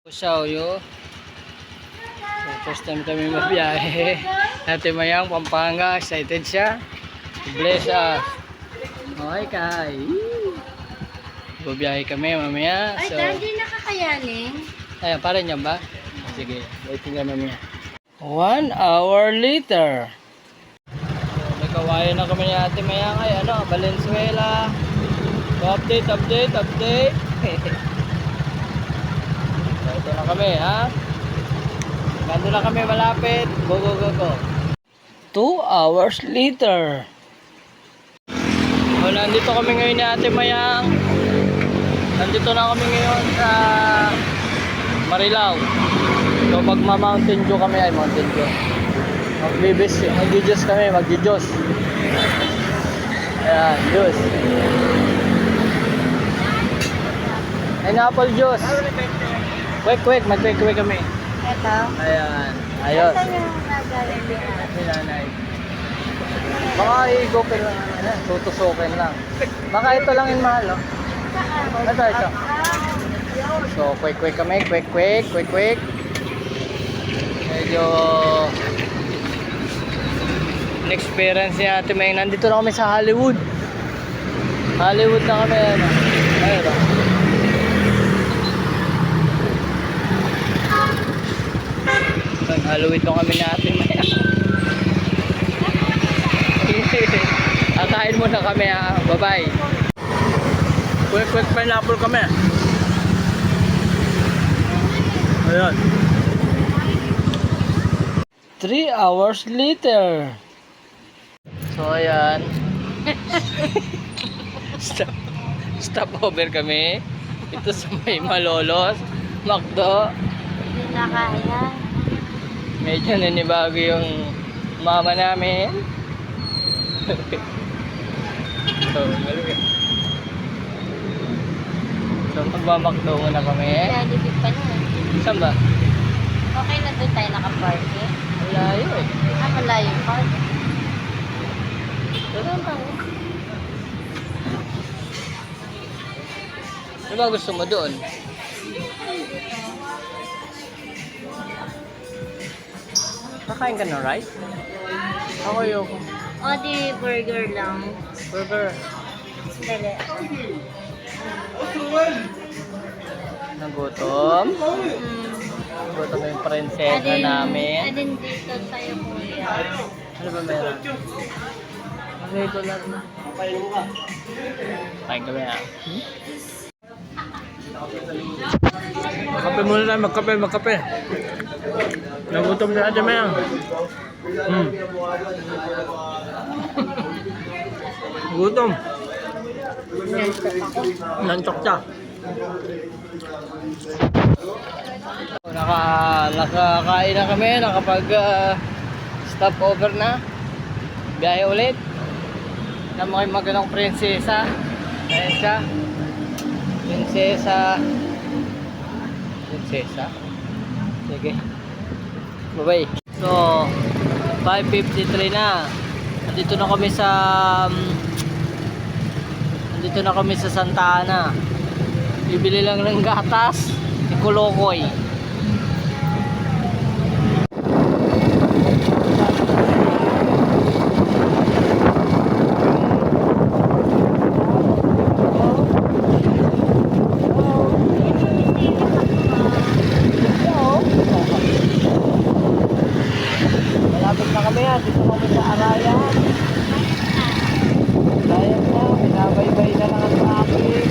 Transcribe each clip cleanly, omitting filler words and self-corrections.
Sauyo. So, first time kami mabiyahe. Ate Mayang, Pampanga. Excited siya. Bless us. Okay, Kai. Babiyahe kami mamaya. Ay, So, hindi nakakayanin. ayan, para niya ba? Sige, waiting ka mamaya. 1 hour later. So, nagkawayan na kami ni Ate Mayang. Ay, Valenzuela. So, update. So, ito na kami, ha? Nandun na kami malapit. Go. 2 hours later. So, nandito kami ngayon ni Ate Mayang. Nandito na kami ngayon sa Marilao. So, magma-mountain dew kami. Ay, mountain dew. Mag-juice kami, mag-juice. Ayan, juice. Pineapple juice. Quick, mag-quick kami. Ito. Ayan, ayos. Saan yung nagaling niya? Nanay. Baka i-gopin lang, tutusukin lang. Baka ito lang yung mahal, oh. Ito. So, quick kami, quick. Medyo experience niya Ate May. Nandito na kami sa Hollywood. Hollywood na kami, ano. Ayun, oh. Hollywood na kami na Ate May. Atahin muna kami, ha. Bye-bye. Quick pineapple kami. Ayan. 3 hours later. So, ayan. Stop over kami. Ito sa may Malolos, Macdo. Hindi na kaya. Medyo nanibago yung mama namin. So, galing eh. So, magmamakdo muna kami. Nalibig pa niya. Saan ba? Okay na doon tayo nakaparking. Malayo eh. Malayo pa. Saan ba? Ano ba gusto mo doon? Kakain ka ng rice? Ako ayoko. O, di burger lang. Burger. Dali. Nagutom? Nagutom yung prinsesa namin. Adin dito sa'yo, kuya. Ano ba meron? Regular na. Kain kami ah. Magkape muna tayo, magkape. Nagutom na natin mayang. Gutom. Nantok siya. Nakakain na kami, nakapag stop over na. Biyahe ulit. Na mga magandang prinsesa. Ayan siya. Prinsesa. Sige. Bye-bye. So, 5:53 na. Nandito na kami sa Santa Ana. Bibili lang ng gatas. Ikolokoy. Malapit na kami yan. Dito kami sa Arayan. Arayan na. Binabaybay na lang ang traffic.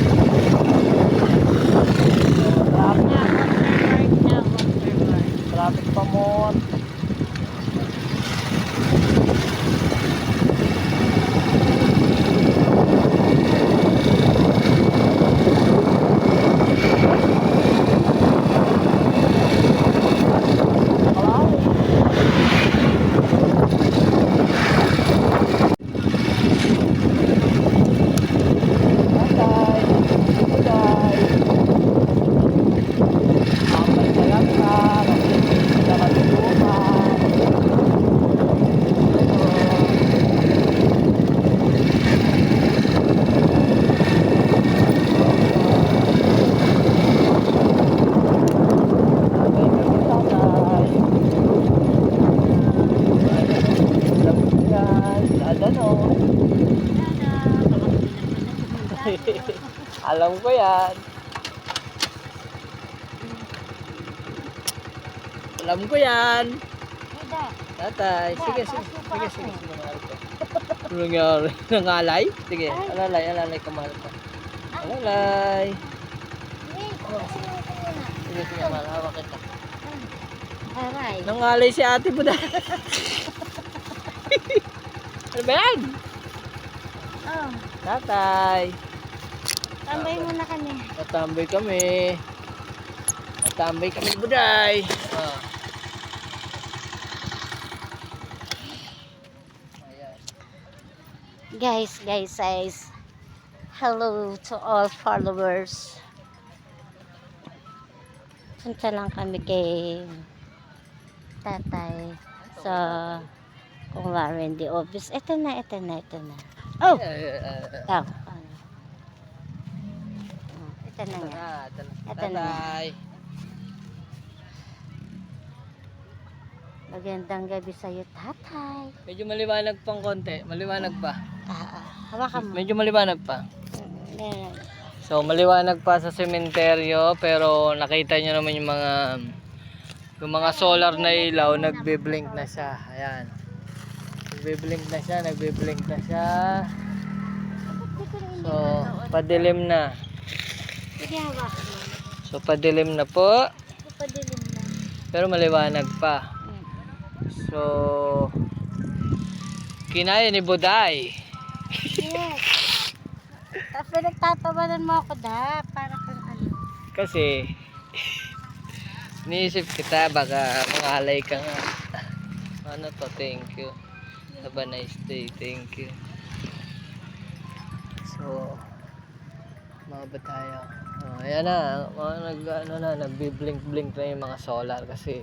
Alam ko yan. Alam ko yan. Ida. Tatay, sige, sige, sige, sige, sige, mahal ko. Ano nangyari? Nangalay? Sige, alalay ka, mahal ko. Alalay. Sige, sige, mahal, hawak kita. Aray. Nangalay si ate mo dahil. Ano ba yan? Oh, Tatay. tambay muna kami. Natambay kami. Natambay kami, buday. Ah. Ayan. Guys. Hello to all followers. Punta lang kami kay tatay sa kung waren di office. Ito na. Oh! Ito. Ito na nga. Ito na. Tatay. Magandang gabi sa'yo, tatay. Medyo maliwanag pang konti. Maliwanag pa. Hawakan mo. Medyo maliwanag pa. Yan. So, maliwanag pa sa sementeryo, pero nakita nyo naman yung mga solar na ilaw, nagbe-blink na siya. Ayan. Nagbe-blink na siya. So, padilim na. Sige, hawakan mo. So, padilim na po, Padilim na. pero maliwanag pa. So, kinaya ni Buday. Yes. Tapos nagtatawanan mo ako para kang ano. Kasi, niisip kita, baka mangalay ka nga. Ano to, thank you. Have a nice day, thank you. So, mga ba tayo? Oh, ayan na, nagbi-blink-blink na yung mga solar kasi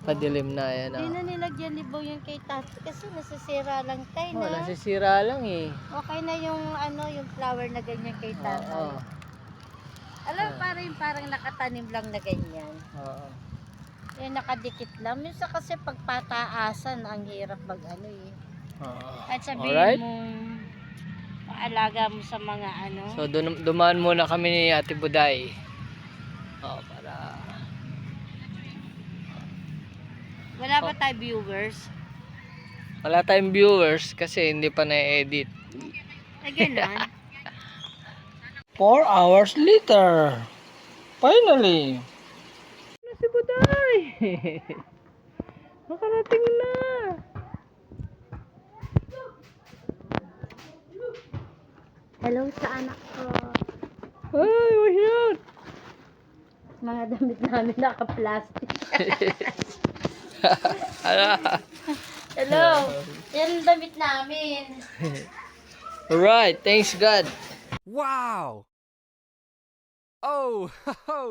padilim na, ayan na. Hindi na nilagyan libaw yung kay tatay kasi nasisira lang tayo Oh, na. nasisira lang eh. Okay na yung yung flower na ganyan kay tatay. Oo. Alam, parang nakatanim lang na ganyan. Oo. Yung nakadikit lang. Minsan kasi pagpataasan, ang hirap eh. Oo. At sabihin Alright. mo, paalaga mo sa mga So, dumaan muna kami ni Ate Buday. Oh, para... Wala ba tayo viewers? Wala tayong viewers kasi hindi pa na-edit. Ganun. 4 hours later. Finally. Na si Buday. Nakarating na. Hello sa anak ko. Ay, what's yun? Mga damit namin naka-plastic. Hello. Yan ang damit namin. Alright, thanks God. Wow! Oh, ho, ho.